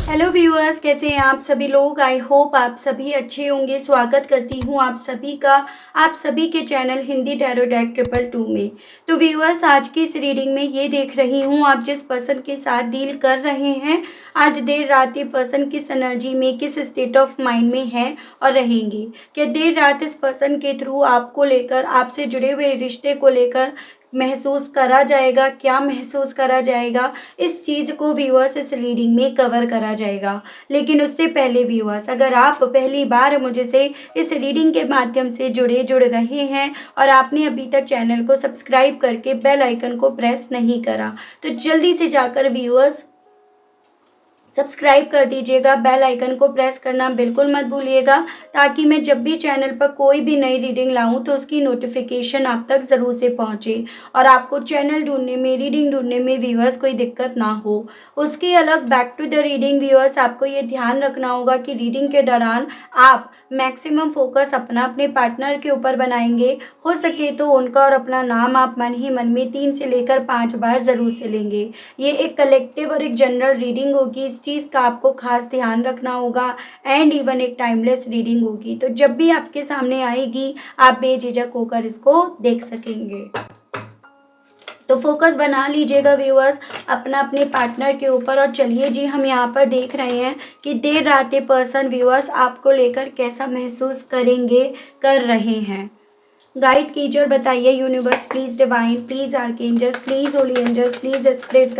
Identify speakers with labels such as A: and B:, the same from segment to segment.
A: Hello viewers, कैसे हैं आप सभी लोग। आई होप आप सभी अच्छे होंगे। स्वागत करती हूँ आप सभी का आप सभी के चैनल हिंदी टैरो डेक 222 में। तो व्यूअर्स, आज की इस रीडिंग में ये देख रही हूँ आप जिस पर्सन के साथ डील कर रहे हैं, आज देर रात ये पर्सन किस एनर्जी में, किस स्टेट ऑफ माइंड में है और रहेंगे। क्या देर रात इस पर्सन के थ्रू आपको लेकर, आपसे जुड़े हुए रिश्ते को लेकर महसूस करा जाएगा, क्या महसूस करा जाएगा, इस चीज़ को व्यूअर्स इस रीडिंग में कवर करा जाएगा। लेकिन उससे पहले व्यूअर्स, अगर आप पहली बार मुझे से इस रीडिंग के माध्यम से जुड़ रहे हैं और आपने अभी तक चैनल को सब्सक्राइब करके बेल आइकन को प्रेस नहीं करा, तो जल्दी से जाकर व्यूअर्स सब्सक्राइब कर दीजिएगा। बेल आइकन को प्रेस करना बिल्कुल मत भूलिएगा, ताकि मैं जब भी चैनल पर कोई भी नई रीडिंग लाऊं तो उसकी नोटिफिकेशन आप तक ज़रूर से पहुंचे और आपको चैनल ढूंढने में, रीडिंग ढूंढने में व्यूअर्स कोई दिक्कत ना हो। उसके अलग back to the reading viewers, आपको ये ध्यान रखना होगा कि रीडिंग के दौरान आप मैक्सिमम फोकस अपने पार्टनर के ऊपर बनाएंगे। हो सके तो उनका और अपना नाम आप मन ही मन में 3 से लेकर 5 बार ज़रूर से लेंगे। ये एक कलेक्टिव और एक जनरल रीडिंग होगी, इस चीज़ का आपको खास ध्यान रखना होगा। एंड इवन एक टाइमलेस रीडिंग होगी, तो जब भी आपके सामने आएगी आप बेझिझक होकर इसको देख सकेंगे। तो फोकस बना लीजिएगा व्यूअर्स अपने पार्टनर के ऊपर। और चलिए जी, हम यहाँ पर देख रहे हैं कि देर रात ये पर्सन व्यूअर्स आपको लेकर कैसा महसूस कर रहे हैं। गाइड कीजिए और बताइए universe, please divine, please archangels, please holy angels, please spirit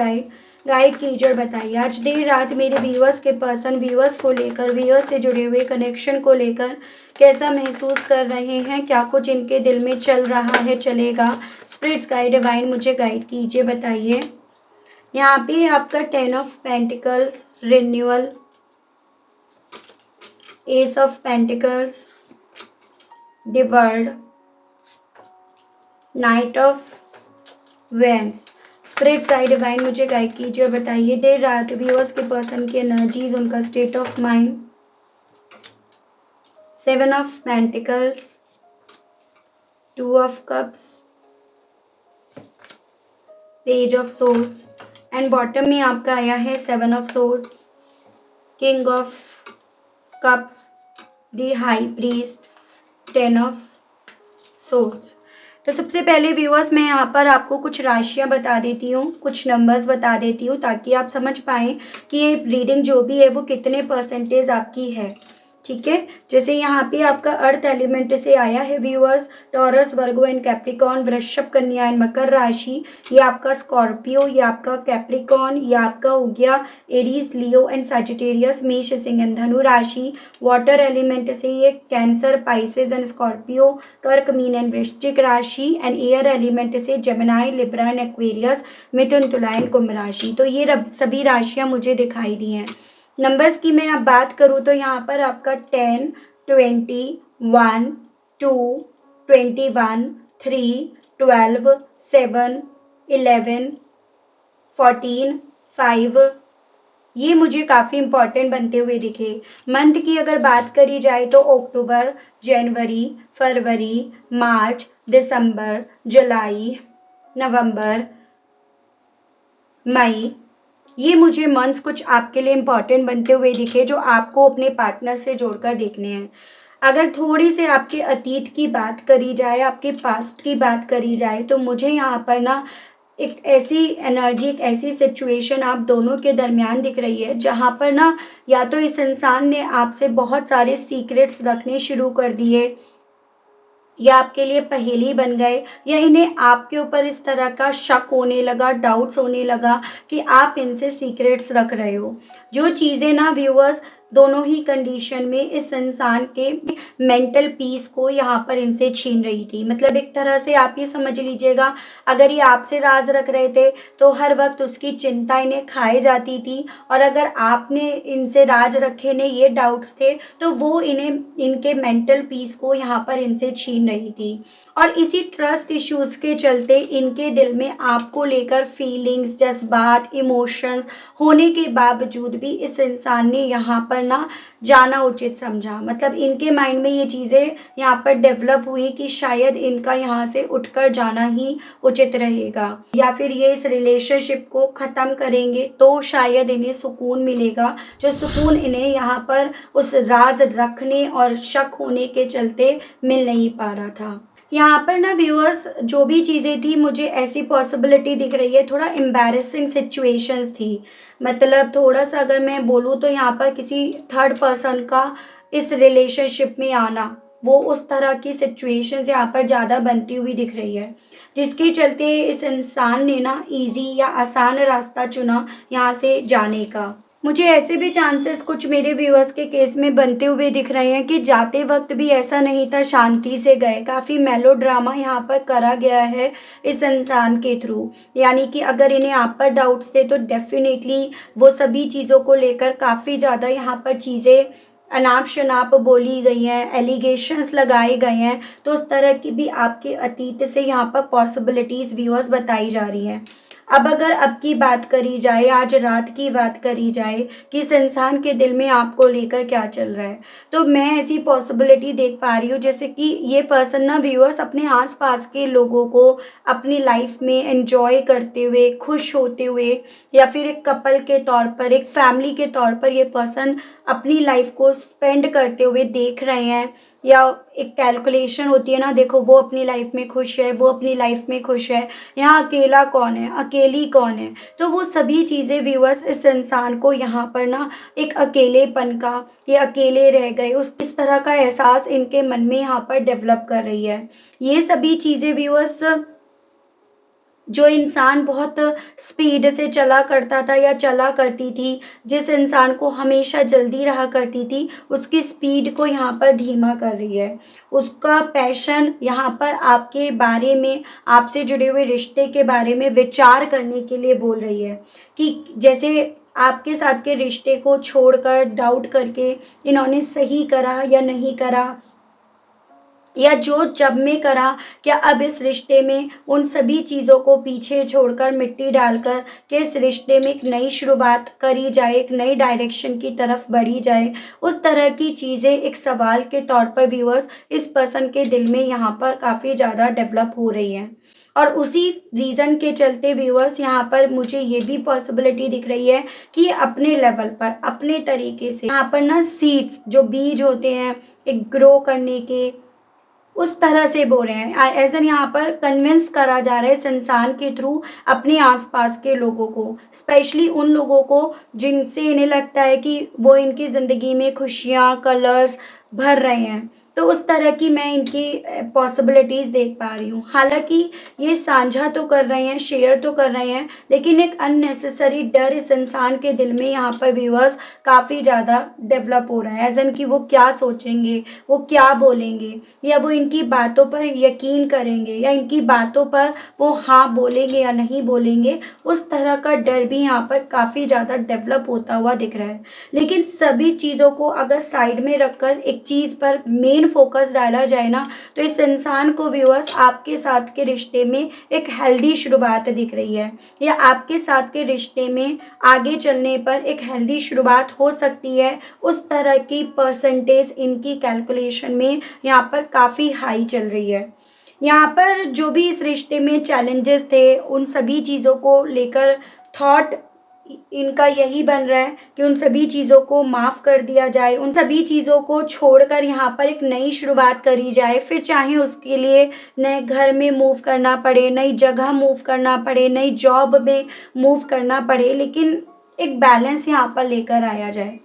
A: guide कीजिए और बताइए आज देर रात मेरे व्यूअर्स के पर्सन व्यूअर्स को लेकर, व्यूअर्स से जुड़े हुए कनेक्शन को लेकर कैसा महसूस कर रहे हैं, क्या कुछ इनके दिल में चल रहा है, चलेगा। स्पिरिट्स गाइड डिवाइन मुझे गाइड कीजिए, बताइए। यहाँ पे आपका 10 of pentacles, renewal, ace of pentacles, the world, knight of wands. Spirit guide divine मुझे गाइड कीजिए और बताइए देर रात व्यूअर्स के पर्सन की एनर्जीज, उनका state of mind. 7 of pentacles, 2 of cups, page of swords and bottom में आपका आया है 7 of swords, king of cups, the high priest, 10 of swords. तो सबसे पहले व्यूअर्स मैं यहाँ पर आपको कुछ राशियाँ बता देती हूँ, कुछ नंबर्स बता देती हूँ, ताकि आप समझ पाएँ कि ये रीडिंग जो भी है वो कितने परसेंटेज आपकी है। ठीक है, जैसे यहाँ पे आपका अर्थ एलिमेंट से आया है viewers, taurus, Virgo and Capricorn, वृषभ, कन्या एंड मकर राशि। ये आपका स्कॉर्पियो, ये आपका कैप्रिकॉन, ये आपका हो गया एरीज, लियो एंड सजिटेरियस, मेष, सिंह एंड धनु राशि। वाटर एलिमेंट से ये कैंसर, पाइसेस एंड स्कॉर्पियो, कर्क, मीन एंड वृश्चिक राशि। एंड एयर एलिमेंट से जेमिनाई, लिब्रा एंड एक्वेरियस, मिथुन, तुला एंड कुंभ राशि। तो ये सभी राशियाँ मुझे दिखाई दी हैं। नंबर्स की मैं अब बात करूँ तो यहाँ पर आपका 10, 20, 1, 2, 21, 3, 12, 7, 11, 14, 5, ये मुझे काफ़ी इम्पॉर्टेंट बनते हुए दिखे। मंथ की अगर बात करी जाए तो अक्टूबर, जनवरी, फरवरी, मार्च, दिसंबर, जुलाई, नवंबर, मई, ये मुझे मंथ्स कुछ आपके लिए इम्पॉर्टेंट बनते हुए दिखे, जो आपको अपने पार्टनर से जोड़कर देखने हैं। अगर थोड़ी से आपके अतीत की बात करी जाए, आपके पास्ट की बात करी जाए, तो मुझे यहाँ पर ना एक ऐसी एनर्जी, एक ऐसी सिचुएशन आप दोनों के दरमियान दिख रही है, जहाँ पर ना या तो इस इंसान ने आपसे बहुत सारे सीक्रेट्स रखने शुरू कर दिए, या आपके लिए पहेली बन गए, या इन्हें आपके ऊपर इस तरह का शक होने लगा, डाउट्स होने लगा कि आप इनसे सीक्रेट्स रख रहे हो। जो चीज़ें ना व्यूअर्स दोनों ही कंडीशन में इस इंसान के मेंटल पीस को यहाँ पर इनसे छीन रही थी। मतलब एक तरह से आप ये समझ लीजिएगा, अगर ये आपसे राज रख रहे थे तो हर वक्त उसकी चिंता इन्हें खाए जाती थी, और अगर आपने इनसे राज रखे ने ये डाउट्स थे तो वो इन्हें, इनके मेंटल पीस को यहाँ पर इनसे छीन रही थी। और इसी ट्रस्ट इश्यूज़ के चलते इनके दिल में आपको लेकर फीलिंग्स, जज्बात, इमोशंस होने के बावजूद भी इस इंसान ने यहाँ पर ना जाना उचित समझा। मतलब इनके माइंड में ये चीज़ें यहाँ पर डेवलप हुई कि शायद इनका यहाँ से उठकर जाना ही उचित रहेगा, या फिर ये इस रिलेशनशिप को ख़त्म करेंगे तो शायद इन्हें सुकून मिलेगा, जो सुकून इन्हें यहाँ पर उस राज रखने और शक होने के चलते मिल नहीं पा रहा था। यहाँ पर ना व्यूअर्स जो भी चीज़ें थी, मुझे ऐसी पॉसिबिलिटी दिख रही है, थोड़ा एम्बैरेसिंग सिचुएशंस थी। मतलब थोड़ा-सा अगर मैं बोलूँ तो यहाँ पर किसी थर्ड पर्सन का इस रिलेशनशिप में आना, वो उस तरह की सिचुएशंस यहाँ पर ज़्यादा बनती हुई दिख रही है। जिसके चलते इस इंसान ने ना ईज़ी या आसान रास्ता चुना यहाँ से जाने का। मुझे ऐसे भी चांसेस कुछ मेरे व्यूअर्स के केस में बनते हुए दिख रहे हैं कि जाते वक़्त भी ऐसा नहीं था, शांति से गए। काफ़ी मेलोड्रामा यहाँ पर करा गया है इस इंसान के थ्रू। यानी कि अगर इन्हें आप पर डाउट्स थे तो डेफ़िनेटली वो सभी चीज़ों को लेकर काफ़ी ज़्यादा यहाँ पर चीज़ें अनाप-शनाप बोली गई हैं, एलिगेशंस लगाए गए हैं। तो उस तरह की भी आपके अतीत से यहाँ पर पॉसिबिलिटीज़ व्यूअर्स बताई जा रही हैं। अब की बात करी जाए, आज रात की बात करी जाए कि इस इंसान के दिल में आपको लेकर क्या चल रहा है, तो मैं ऐसी पॉसिबिलिटी देख पा रही हूँ जैसे कि ये पर्सन ना व्यूअर्स अपने आस-पास के लोगों को अपनी लाइफ में एन्जॉय करते हुए, खुश होते हुए, या फिर एक कपल के तौर पर, एक फैमिली के तौर पर ये पर्सन अपनी लाइफ को स्पेंड करते हुए देख रहे हैं। या एक कैलकुलेशन होती है ना, देखो वो अपनी लाइफ में खुश है, वो अपनी लाइफ में खुश है, यहाँ अकेला कौन है, अकेली कौन है। तो वो सभी चीज़ें व्यूअर्स इस इंसान को यहाँ पर ना एक अकेलेपन का, ये अकेले रह गए, उस इस तरह का एहसास इनके मन में यहाँ पर डेवलप कर रही है। ये सभी चीज़ें व्यूअर्स जो इंसान बहुत स्पीड से चला करता था या चला करती थी, जिस इंसान को हमेशा जल्दी रहा करती थी, उसकी स्पीड को यहाँ पर धीमा कर रही है। उसका पैशन यहाँ पर आपके बारे में, आपसे जुड़े हुए रिश्ते के बारे में विचार करने के लिए बोल रही है कि जैसे आपके साथ के रिश्ते को छोड़कर डाउट करके इन्होंने सही करा या नहीं करा, या जो जब में करा, क्या अब इस रिश्ते में उन सभी चीज़ों को पीछे छोड़कर, मिट्टी डालकर कि इस रिश्ते में एक नई शुरुआत करी जाए, एक नई डायरेक्शन की तरफ बढ़ी जाए। उस तरह की चीज़ें एक सवाल के तौर पर व्यूअर्स इस पर्सन के दिल में यहाँ पर काफ़ी ज़्यादा डेवलप हो रही हैं। और उसी रीज़न के चलते व्यूअर्स यहाँ पर मुझे ये भी पॉसिबिलिटी दिख रही है कि अपने लेवल पर, अपने तरीके से यहाँ पर ना सीड्स, जो बीज होते हैं एक ग्रो करने के, उस तरह से बोल रहे हैं। एज़ एन यहाँ पर कन्विंस करा जा रहा है इस इंसान के थ्रू अपने आस-पास के लोगों को, स्पेशली उन लोगों को जिनसे इन्हें लगता है कि वो इनकी ज़िंदगी में खुशियाँ, कलर्स भर रहे हैं। तो उस तरह की मैं इनकी पॉसिबिलिटीज़ देख पा रही हूँ। हालाँकि ये साझा तो कर रहे हैं, शेयर तो कर रहे हैं, लेकिन एक अननेसेसरी डर इस इंसान के दिल में यहाँ पर व्यूअर्स काफ़ी ज़्यादा डेवलप हो रहा है। एज़ एन कि वो क्या सोचेंगे, वो क्या बोलेंगे, या वो इनकी बातों पर यकीन करेंगे, या इनकी बातों पर वो हाँ बोलेंगे या नहीं बोलेंगे। उस तरह का डर भी यहाँ पर काफ़ी ज़्यादा डेवलप होता हुआ दिख रहा है। लेकिन सभी चीज़ों को अगर साइड में रखकर एक चीज़ पर मेन फोकस डाला जाए ना, तो इस इंसान को व्यूअर्स आपके साथ के रिश्ते में एक हेल्दी शुरुआत दिख रही है, या आपके साथ के रिश्ते में आगे चलने पर एक हेल्दी शुरुआत हो सकती है। उस तरह की परसेंटेज इनकी कैलकुलेशन में यहाँ पर काफ़ी हाई चल रही है। यहाँ पर जो भी इस रिश्ते में चैलेंजेस थे, उन सभी चीज़ों को लेकर थॉट इनका यही बन रहा है कि उन सभी चीज़ों को माफ़ कर दिया जाए, उन सभी चीज़ों को छोड़कर यहाँ पर एक नई शुरुआत करी जाए। फिर चाहे उसके लिए नए घर में मूव करना पड़े, नई जगह मूव करना पड़े, नई जॉब में मूव करना पड़े, लेकिन एक बैलेंस यहाँ पर लेकर आया जाए।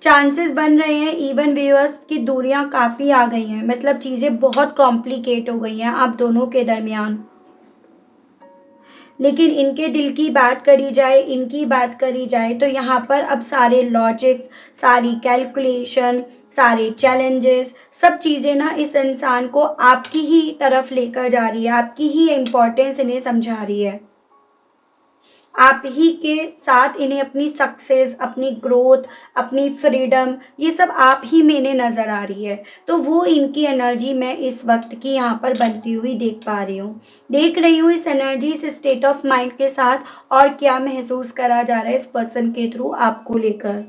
A: चांसेस बन रहे हैं इवन व्यूअर्स की दूरियां काफ़ी आ गई हैं, मतलब चीज़ें बहुत कॉम्प्लिकेट हो गई हैं आप दोनों के दरमियान। लेकिन इनके दिल की बात करी जाए, इनकी बात करी जाए, तो यहाँ पर अब सारे लॉजिक्स, सारी कैलकुलेशन, सारे चैलेंजेस, सब चीज़ें ना इस इंसान को आपकी ही तरफ लेकर जा रही है, आपकी ही इम्पोर्टेंस इन्हें समझा रही है। आप ही के साथ इन्हें अपनी सक्सेस, अपनी ग्रोथ, अपनी फ्रीडम, ये सब आप ही में इन्हें नज़र आ रही है। तो वो इनकी एनर्जी मैं इस वक्त की यहाँ पर बनती हुई देख पा रही हूँ। देख रही हूँ इस एनर्जी, इस स्टेट ऑफ माइंड के साथ और क्या महसूस करा जा रहा है इस पर्सन के थ्रू आपको लेकर।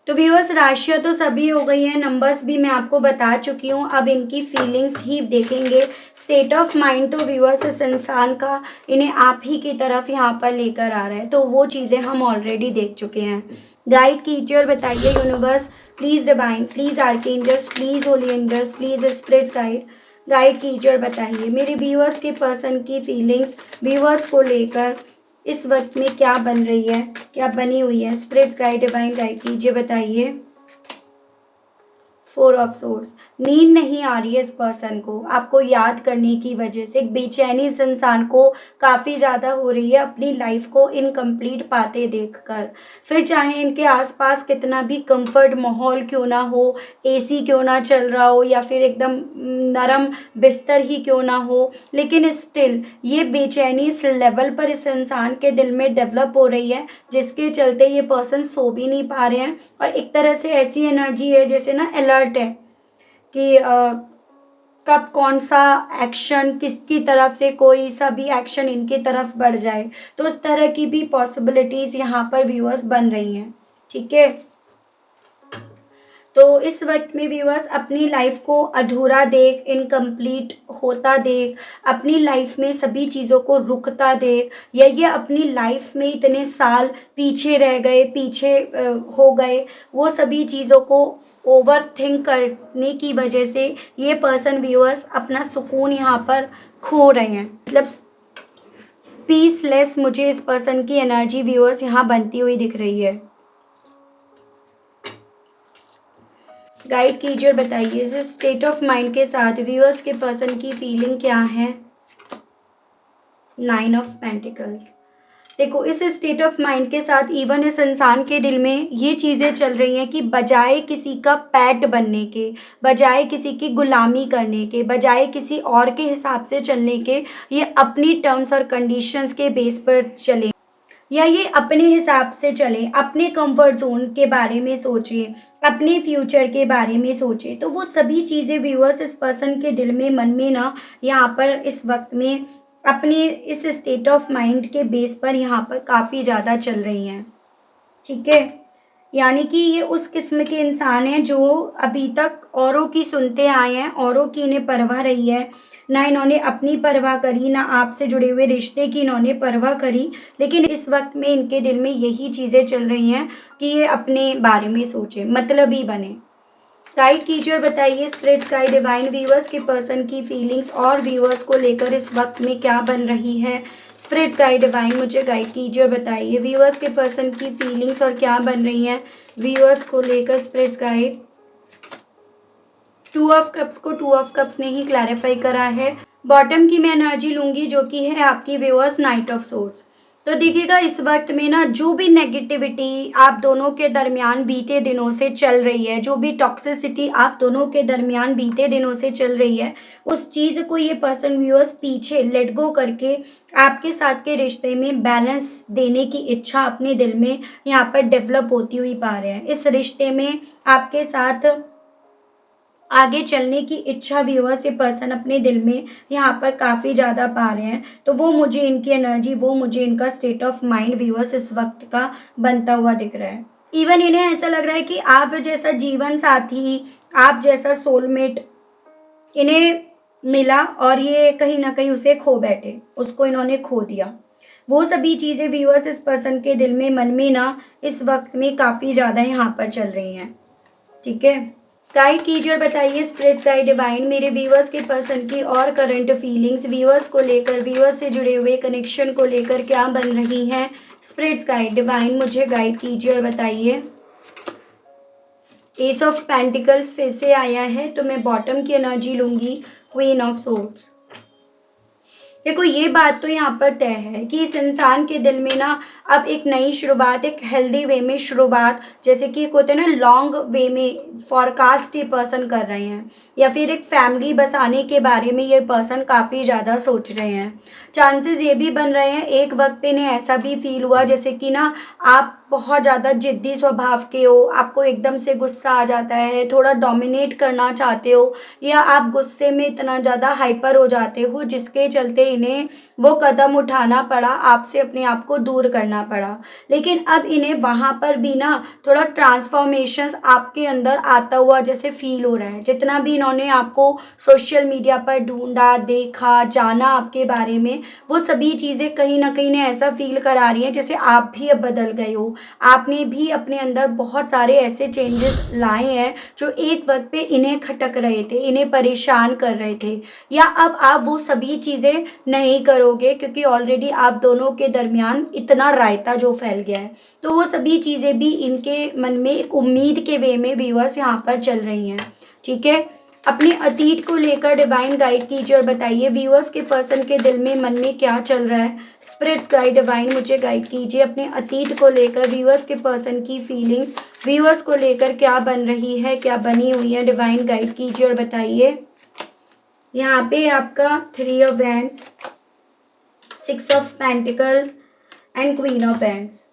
A: तो व्यूअर्स राशियाँ तो सभी हो गई हैं, नंबर्स भी मैं आपको बता चुकी हूँ। अब इनकी फीलिंग्स ही देखेंगे। स्टेट ऑफ माइंड तो व्यूअर्स इस इंसान का इन्हें आप ही की तरफ यहाँ पर लेकर आ रहा है, तो वो चीज़ें हम ऑलरेडी देख चुके हैं। गाइड कीजिए और बताइए universe, please divine, please archangels, please holy angels, please spirit guide कीजिए और बताइए मेरे व्यूअर्स के पर्सन की फीलिंग्स व्यूअर्स को लेकर इस वक्त में क्या बन रही है, क्या बनी हुई है। स्पिरिट्स गाइड डिवाइन गाइड कीजिए, बताइए। 4 ऑफ सोर्स, नींद नहीं आ रही है इस पर्सन को आपको याद करने की वजह से। एक बेचैनी इस इंसान को काफ़ी ज़्यादा हो रही है अपनी लाइफ को इनकम्प्लीट पाते देखकर। फिर चाहे इनके आसपास कितना भी कंफर्ट माहौल क्यों ना हो, एसी क्यों ना चल रहा हो या फिर एकदम नरम बिस्तर ही क्यों ना हो, लेकिन स्टिल ये बेचैनी इस लेवल पर इस इंसान के दिल में डेवलप हो रही है जिसके चलते ये पर्सन सो भी नहीं पा रहे हैं। और एक तरह से ऐसी एनर्जी है जैसे ना अलर्ट है कि कब कौन सा एक्शन किसकी तरफ से कोई सा भी एक्शन इनकी तरफ बढ़ जाए, तो उस तरह की भी पॉसिबिलिटीज़ यहाँ पर व्यूअर्स बन रही हैं। ठीक है, तो इस वक्त में व्यूअर्स अपनी लाइफ को अधूरा देख, इनकम्प्लीट होता देख, अपनी लाइफ में सभी चीज़ों को रुकता देख, या ये अपनी लाइफ में इतने साल पीछे रह गए, पीछे हो गए, वो सभी चीज़ों को ओवर थिंक करने की वजह से ये पर्सन व्यूअर्स अपना सुकून यहाँ पर खो रहे हैं। मतलब पीसलेस मुझे इस पर्सन की एनर्जी व्यूअर्स यहाँ बनती हुई दिख रही है। गाइड कीजिए और बताइए इस स्टेट ऑफ माइंड के साथ व्यूअर्स के पर्सन की फीलिंग क्या है। 9 ऑफ पेंटिकल्स, देखो इस स्टेट ऑफ माइंड के साथ इवन इस इंसान के दिल में ये चीज़ें चल रही हैं कि बजाय किसी का पैट बनने के, बजाय किसी की गुलामी करने के, बजाय किसी और के हिसाब से चलने के, ये अपनी टर्म्स और कंडीशंस के बेस पर चले, या ये अपने हिसाब से चलें, अपने कंफर्ट जोन के बारे में सोचें, अपने फ्यूचर के बारे में सोचें। तो वो सभी चीज़ें व्यूअर्स इस पर्सन के दिल में, मन में ना यहाँ पर इस वक्त में अपने इस स्टेट ऑफ माइंड के बेस पर यहाँ पर काफ़ी ज़्यादा चल रही हैं। ठीक है, यानी कि ये उस किस्म के इंसान हैं जो अभी तक औरों की सुनते आए हैं, औरों की इन्हें परवाह रही है, ना इन्होंने अपनी परवाह करी, ना आपसे जुड़े हुए रिश्ते की इन्होंने परवाह करी। लेकिन इस वक्त में इनके दिल में यही चीज़ें चल रही हैं कि ये अपने बारे में सोचें, मतलबी बने। गाइड कीजिए और बताइए स्पिरिट्स गाइड डिवाइन व्यूअर्स के पर्सन की फीलिंग्स और व्यूअर्स को लेकर इस वक्त में क्या बन रही है। स्पिरिट्स गाइड डिवाइन मुझे गाइड कीजिए और बताइए व्यूअर्स के पर्सन की फीलिंग्स और क्या बन रही हैं व्यूअर्स को लेकर। स्पिरिट्स गाइड 2 ऑफ कप्स को 2 ऑफ कप्स ने ही क्लैरिफाई करा है। बॉटम की मैं एनर्जी लूंगी जो कि है आपकी व्यूअर्स नाइट ऑफ सोर्ड्स। तो देखिएगा इस वक्त में ना जो भी नेगेटिविटी आप दोनों के दरमियान बीते दिनों से चल रही है, जो भी टॉक्सिसिटी आप दोनों के दरमियान बीते दिनों से चल रही है, उस चीज़ को ये पर्सन व्यूअर्स पीछे लेट गो करके आपके साथ के रिश्ते में बैलेंस देने की इच्छा अपने दिल में यहाँ पर डेवलप होती हुई पा रहे हैं। इस रिश्ते में आपके साथ आगे चलने की इच्छा व्यूअर्स ये पर्सन अपने दिल में यहाँ पर काफ़ी ज़्यादा पा रहे हैं। तो वो मुझे इनकी एनर्जी, वो मुझे इनका स्टेट ऑफ माइंड व्यूअर्स इस वक्त का बनता हुआ दिख रहा है। इवन इन्हें ऐसा लग रहा है कि आप जैसा जीवन साथी, आप जैसा सोलमेट इन्हें मिला और ये कहीं ना कहीं उसे खो बैठे, उसको इन्होंने खो दिया। वो सभी चीज़ें व्यूअर्स इस पर्सन के दिल में, मन में ना इस वक्त में काफ़ी ज़्यादा यहाँ पर चल रही हैं। ठीक है, गाइड कीजिए और बताइए स्पिरिट गाइड डिवाइन मेरे व्यूअर्स के पर्सन की और करंट फीलिंग्स व्यूअर्स को लेकर, व्यूअर्स से जुड़े हुए कनेक्शन को लेकर क्या बन रही हैं। स्पिरिट गाइड डिवाइन मुझे गाइड कीजिए और बताइए। एस ऑफ पेंटिकल्स फिर से आया है, तो मैं बॉटम की एनर्जी लूंगी, क्वीन ऑफ सोर्ड्स। देखो ये बात तो यहाँ पर तय है कि इस इंसान के दिल में ना अब एक नई शुरुआत, एक हेल्दी वे में शुरुआत, जैसे कि एक होता है ना लॉन्ग वे में फॉरकास्ट ये पर्सन कर रहे हैं, या फिर एक फैमिली बसाने के बारे में ये पर्सन काफ़ी ज़्यादा सोच रहे हैं। चांसेस ये भी बन रहे हैं एक वक्त पे इन्हें ऐसा भी फील हुआ जैसे कि ना आप बहुत ज़्यादा जिद्दी स्वभाव के हो, आपको एकदम से गुस्सा आ जाता है, थोड़ा डोमिनेट करना चाहते हो, या आप गुस्से में इतना ज़्यादा हाइपर हो जाते हो जिसके चलते लिए इन्हें वो कदम उठाना पड़ा, आपसे अपने आप को दूर करना पड़ा। लेकिन अब इन्हें वहाँ पर भी ना थोड़ा ट्रांसफॉर्मेशंस आपके अंदर आता हुआ जैसे फ़ील हो रहा है। जितना भी इन्होंने आपको सोशल मीडिया पर ढूँढा, देखा, जाना आपके बारे में, वो सभी चीज़ें कहीं न कहीं इन्हें ऐसा फ़ील करा रही हैं जैसे आप भी अब बदल गए हो। आपने भी अपने अंदर बहुत सारे ऐसे चेंजेस लाए हैं जो एक वक़्त पे इन्हें खटक रहे थे, इन्हें परेशान कर रहे थे, या अब आप वो सभी चीज़ें नहीं करोगे क्योंकि ऑलरेडी आप दोनों के दरमियान इतना रायता जो फैल गया है। तो वो सभी चीज़ें भी इनके मन में एक उम्मीद के वे में व्यूअर्स यहाँ पर चल रही हैं, ठीक है? अपने अतीत को लेकर डिवाइन गाइड कीजिए और बताइए व्यूअर्स के पर्सन के दिल में, मन में क्या चल रहा है। स्पिरिट्स गाइड डिवाइन मुझे गाइड कीजिए अपने अतीत को लेकर व्यूअर्स के पर्सन की फीलिंग्स, व्यूअर्स को लेकर क्या बन रही है, क्या बनी हुई है, डिवाइन गाइड कीजिए और बताइए। यहाँ पे आपका 3 of wands, 6 of pentacles and queen of wands.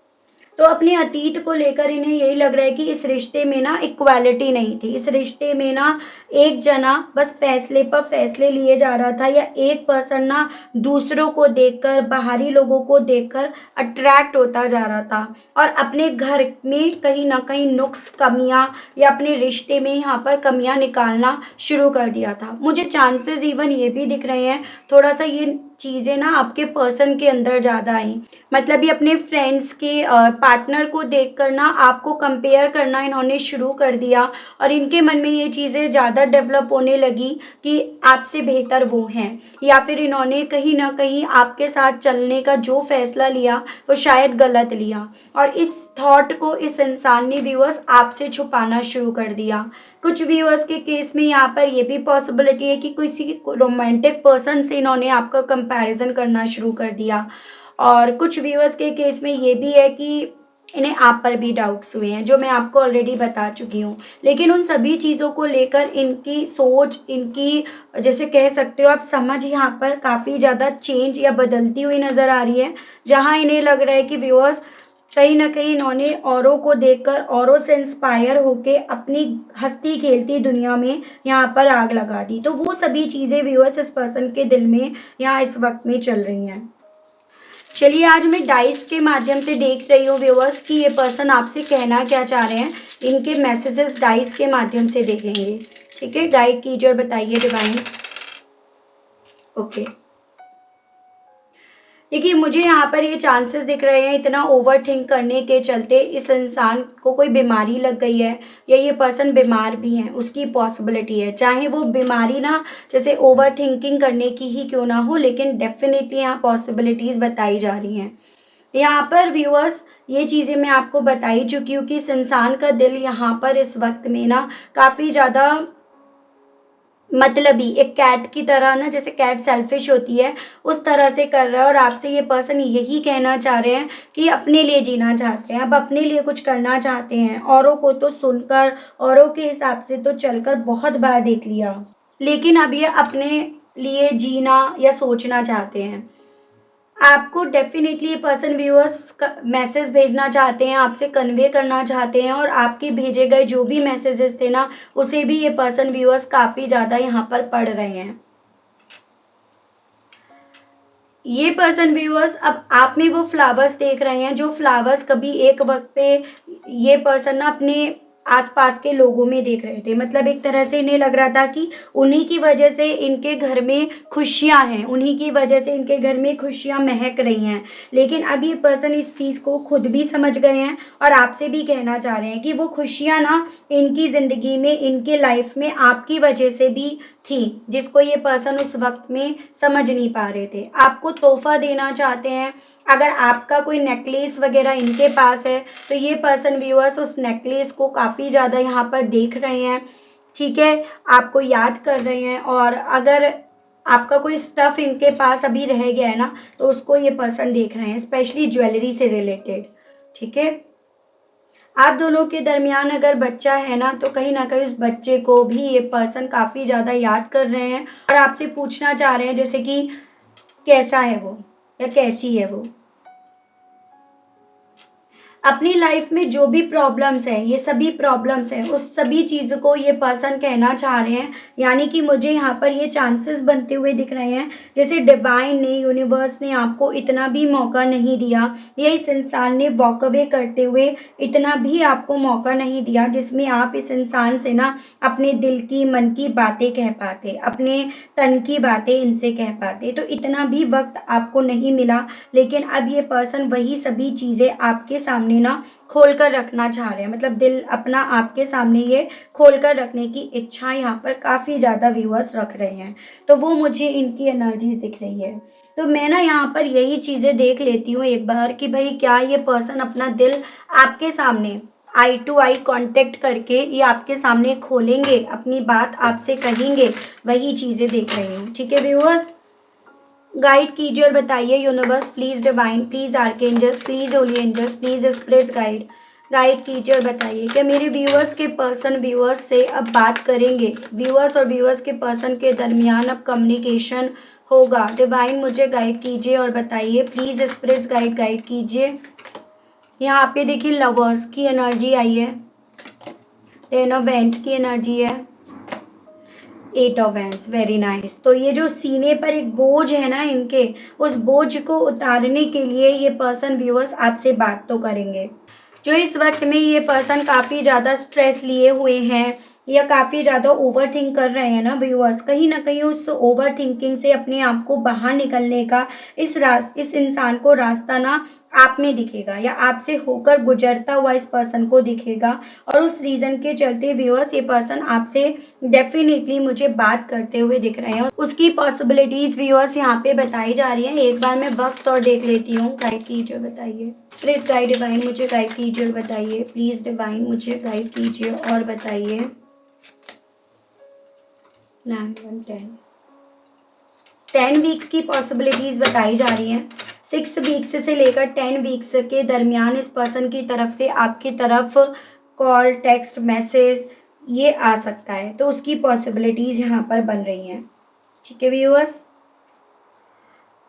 A: तो अपने अतीत को लेकर इन्हें यही लग रहा है कि इस रिश्ते में ना इक्वालिटी नहीं थी। इस रिश्ते में ना एक जना बस फैसले पर फैसले लिए जा रहा था, या एक पर्सन ना दूसरों को देखकर, बाहरी लोगों को देखकर अट्रैक्ट होता जा रहा था और अपने घर में कहीं ना कहीं नुक्स, कमियां या अपने रिश्ते में यहाँ पर कमियां निकालना शुरू कर दिया था। मुझे चांसेस इवन ये भी दिख रहे हैं थोड़ा सा ये चीज़ें ना आपके पर्सन के अंदर ज़्यादा आई। मतलब ये अपने फ्रेंड्स के पार्टनर को देखकर ना आपको कंपेयर करना इन्होंने शुरू कर दिया और इनके मन में ये चीज़ें ज़्यादा डेवलप होने लगी कि आपसे बेहतर वो हैं, या फिर इन्होंने कहीं ना कहीं आपके साथ चलने का जो फैसला लिया वो शायद गलत लिया और इस थॉट को इस इंसान ने व्यूअर्स आपसे छुपाना शुरू कर दिया। कुछ व्यूअर्स के केस में यहाँ पर ये भी पॉसिबिलिटी है कि किसी रोमांटिक पर्सन से इन्होंने आपका कंपैरिजन करना शुरू कर दिया, और कुछ व्यूअर्स के केस में ये भी है कि इन्हें आप पर भी डाउट्स हुए हैं जो मैं आपको ऑलरेडी बता चुकी हूँ। लेकिन उन सभी चीज़ों को लेकर इनकी सोच, इनकी जैसे कह सकते हो आप समझ यहाँ पर काफ़ी ज़्यादा चेंज या बदलती हुई नज़र आ रही है, जहाँ इन्हें लग रहा है कि व्यूअर्स कहीं ना कहीं इन्होंने औरों को देखकर, औरों से इंस्पायर होके अपनी हंसती खेलती दुनिया में यहाँ पर आग लगा दी। तो वो सभी चीज़ें व्यूअर्स इस पर्सन के दिल में यहाँ इस वक्त में चल रही हैं। चलिए आज मैं डाइस के माध्यम से देख रही हूँ व्यूअर्स कि ये पर्सन आपसे कहना क्या चाह रहे हैं। इनके मैसेजेस डाइस के माध्यम से देखेंगे, ठीक है? गाइड कीजिए और बताइए डिवाइन। ओके, देखिए मुझे यहाँ पर ये चांसेस दिख रहे हैं इतना ओवर थिंक करने के चलते इस इंसान को कोई बीमारी लग गई है, या ये पर्सन बीमार भी हैं, उसकी पॉसिबिलिटी है। चाहे वो बीमारी ना जैसे ओवर थिंकिंग करने की ही क्यों ना हो, लेकिन डेफिनेटली यहाँ पॉसिबिलिटीज़ बताई जा रही हैं। यहाँ पर व्यूअर्स ये चीज़ें मैं आपको बता ही चुकी हूँ कि इस इंसान का दिल यहाँ पर इस वक्त में ना काफ़ी ज़्यादा मतलबी, एक कैट की तरह ना, जैसे कैट सेल्फिश होती है उस तरह से कर रहा है, और आपसे ये पर्सन यही कहना चाह रहे हैं कि अपने लिए जीना चाहते हैं, अब अपने लिए कुछ करना चाहते हैं। औरों को तो सुनकर, औरों के हिसाब से तो चलकर बहुत बार देख लिया, लेकिन अब ये अपने लिए जीना या सोचना चाहते हैं। आपको डेफिनेटली ये पर्सन व्यूअर्स मैसेज भेजना चाहते हैं, आपसे कन्वे करना चाहते हैं, और आपके भेजे गए जो भी मैसेजेस थे ना उसे भी ये पर्सन व्यूअर्स काफ़ी ज़्यादा यहाँ पर पढ़ रहे हैं। ये पर्सन व्यूअर्स अब आप में वो फ्लावर्स देख रहे हैं जो फ्लावर्स कभी एक वक्त पे ये पर्सन ना अपने आसपास के लोगों में देख रहे थे। मतलब एक तरह से इन्हें लग रहा था कि उन्हीं की वजह से इनके घर में खुशियां हैं, उन्हीं की वजह से इनके घर में खुशियां महक रही हैं। लेकिन अब ये पर्सन इस चीज़ को खुद भी समझ गए हैं और आपसे भी कहना चाह रहे हैं कि वो खुशियां ना इनकी ज़िंदगी में, इनके लाइफ में आपकी वजह से भी थी, जिसको ये पर्सन उस वक्त में समझ नहीं पा रहे थे। आपको तोहफा देना चाहते हैं। अगर आपका कोई नेकलेस वगैरह इनके पास है तो ये पर्सन व्यूअर्स उस नेकलेस को काफ़ी ज़्यादा यहाँ पर देख रहे हैं, ठीक है? आपको याद कर रहे हैं, और अगर आपका कोई स्टफ़ इनके पास अभी रह गया है ना तो उसको ये पर्सन देख रहे हैं, स्पेशली ज्वेलरी से रिलेटेड, ठीक है? आप दोनों के दरमियान अगर बच्चा है ना तो कहीं ना कहीं उस बच्चे को भी ये पर्सन काफ़ी ज़्यादा याद कर रहे हैं और आपसे पूछना चाह रहे हैं जैसे कि कैसा है वो या कैसी है वो। अपनी लाइफ में जो भी प्रॉब्लम्स हैं, ये सभी प्रॉब्लम्स हैं, उस सभी चीज़ को ये पर्सन कहना चाह रहे हैं। यानी कि मुझे यहाँ पर ये चांसेस बनते हुए दिख रहे हैं, जैसे डिवाइन ने, यूनिवर्स ने आपको इतना भी मौका नहीं दिया, या इस इंसान ने वॉक अवे करते हुए इतना भी आपको मौका नहीं दिया जिसमें आप इस इंसान से ना अपने दिल की, मन की बातें कह पाते, अपने तन की बातें इनसे कह पाते। तो इतना भी वक्त आपको नहीं मिला, लेकिन अब ये पर्सन वही सभी चीज़ें आपके सामने ना खोल कर रखना चाह रहे हैं। मतलब दिल अपना आपके सामने ये खोल कर रखने की इच्छा यहाँ पर काफ़ी ज़्यादा व्यूअर्स रख रहे हैं। तो वो मुझे इनकी एनर्जीज दिख रही है। तो मैं ना यहाँ पर यही चीज़ें देख लेती हूँ एक बार कि भाई क्या ये पर्सन अपना दिल आपके सामने आई टू आई कांटेक्ट करके ये आपके सामने खोलेंगे, अपनी बात आपसे कहेंगे, वही चीज़ें देख रही हूँ। ठीक है व्यूअर्स, गाइड कीजिए और बताइए universe, please divine, please archangels, please holy angels, please spirits guide, guide कीजिए और बताइए क्या मेरे व्यूअर्स के पर्सन व्यूअर्स से अब बात करेंगे, व्यूअर्स और व्यूअर्स के पर्सन के दरमियान अब कम्युनिकेशन होगा। डिवाइन मुझे गाइड कीजिए और बताइए, प्लीज स्पिरिट्स गाइड, गाइड कीजिए। यहाँ पे देखिए लवर्स की एनर्जी आई है, टेन ऑफ वैंड्स की एनर्जी है, eight of wands, very nice. तो ये जो सीने पर एक बोझ है ना इनके, उस बोझ को उतारने के लिए ये पर्सन व्यूअर्स आपसे बात तो करेंगे। जो इस वक्त में ये पर्सन काफ़ी ज़्यादा स्ट्रेस लिए हुए हैं या काफ़ी ज़्यादा ओवर थिंक कर रहे हैं ना व्यूअर्स, कहीं ना कहीं उस ओवर थिंकिंग से अपने आप को बाहर निकलने का इस इंसान को रास्ता ना आप में दिखेगा, या आपसे होकर गुजरता हुआ इस पर्सन को दिखेगा। और उस रीज़न के चलते व्यूअर्स ये पर्सन आपसे डेफिनेटली मुझे बात करते हुए दिख रहे हैं। उसकी पॉसिबिलिटीज़ व्यूअर्स यहाँ पे बताई जा रही हैं। एक बार मैं वक्त और देख लेती हूँ। गाइड कीजिए, बताइए स्पिरिट गाइड डिवाइन, मुझे गाइड कीजिए और बताइए, प्लीज़ डिवाइन मुझे गाइड कीजिए और बताइए। 9 1 10 वीक्स की पॉसिबिलिटीज़ बताई जा रही हैं। 6 वीक्स से लेकर 10 वीक्स के दरमियान इस पर्सन की तरफ से आपकी तरफ कॉल, टेक्स्ट, मैसेज ये आ सकता है। तो उसकी पॉसिबिलिटीज़ यहाँ पर बन रही हैं। ठीक है व्यूअर्स,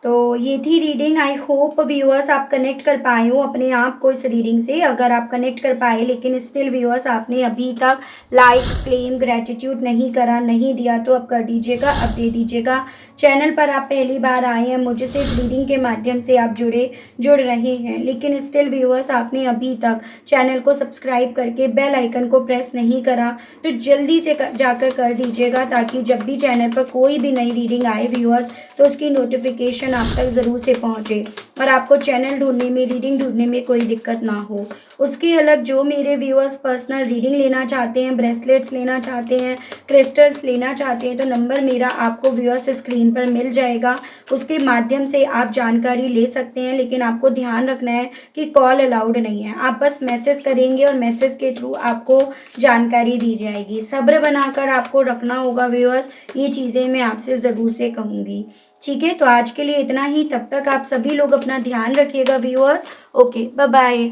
A: तो ये थी रीडिंग। आई होप व्यूअर्स आप कनेक्ट कर पाए हो अपने आप को इस रीडिंग से। अगर आप कनेक्ट कर पाए लेकिन स्टिल व्यूअर्स आपने अभी तक लाइक, क्लेम, ग्रेटिट्यूड नहीं करा, नहीं दिया, तो अब कर दीजिएगा, अब दे दीजिएगा। चैनल पर आप पहली बार आए हैं, मुझे से इस रीडिंग के माध्यम से आप जुड़ रहे हैं, लेकिन स्टिल व्यूअर्स आपने अभी तक चैनल को सब्सक्राइब करके बेल आइकन को प्रेस नहीं करा, तो जल्दी से जाकर कर दीजिएगा, ताकि जब भी चैनल पर कोई भी नई रीडिंग आए व्यूअर्स तो उसकी नोटिफिकेशन आप तक ज़रूर से पहुंचे और आपको चैनल ढूंढने में, रीडिंग ढूंढने में कोई दिक्कत ना हो। उसके अलग जो मेरे व्यूअर्स पर्सनल रीडिंग लेना चाहते हैं, ब्रेसलेट्स लेना चाहते हैं, क्रिस्टल्स लेना चाहते हैं, तो नंबर मेरा आपको व्यूअर्स स्क्रीन पर मिल जाएगा। उसके माध्यम से आप जानकारी ले सकते हैं, लेकिन आपको ध्यान रखना है कि कॉल अलाउड नहीं है। आप बस मैसेज करेंगे और मैसेज के थ्रू आपको जानकारी दी जाएगी। सब्र बनाकर आपको रखना होगा व्यूअर्स, ये चीज़ें मैं आपसे ज़रूर से कहूँगी। ठीक है, तो आज के लिए इतना ही। तब तक आप सभी लोग अपना ध्यान रखिएगा व्यूअर्स। Okay, bye bye.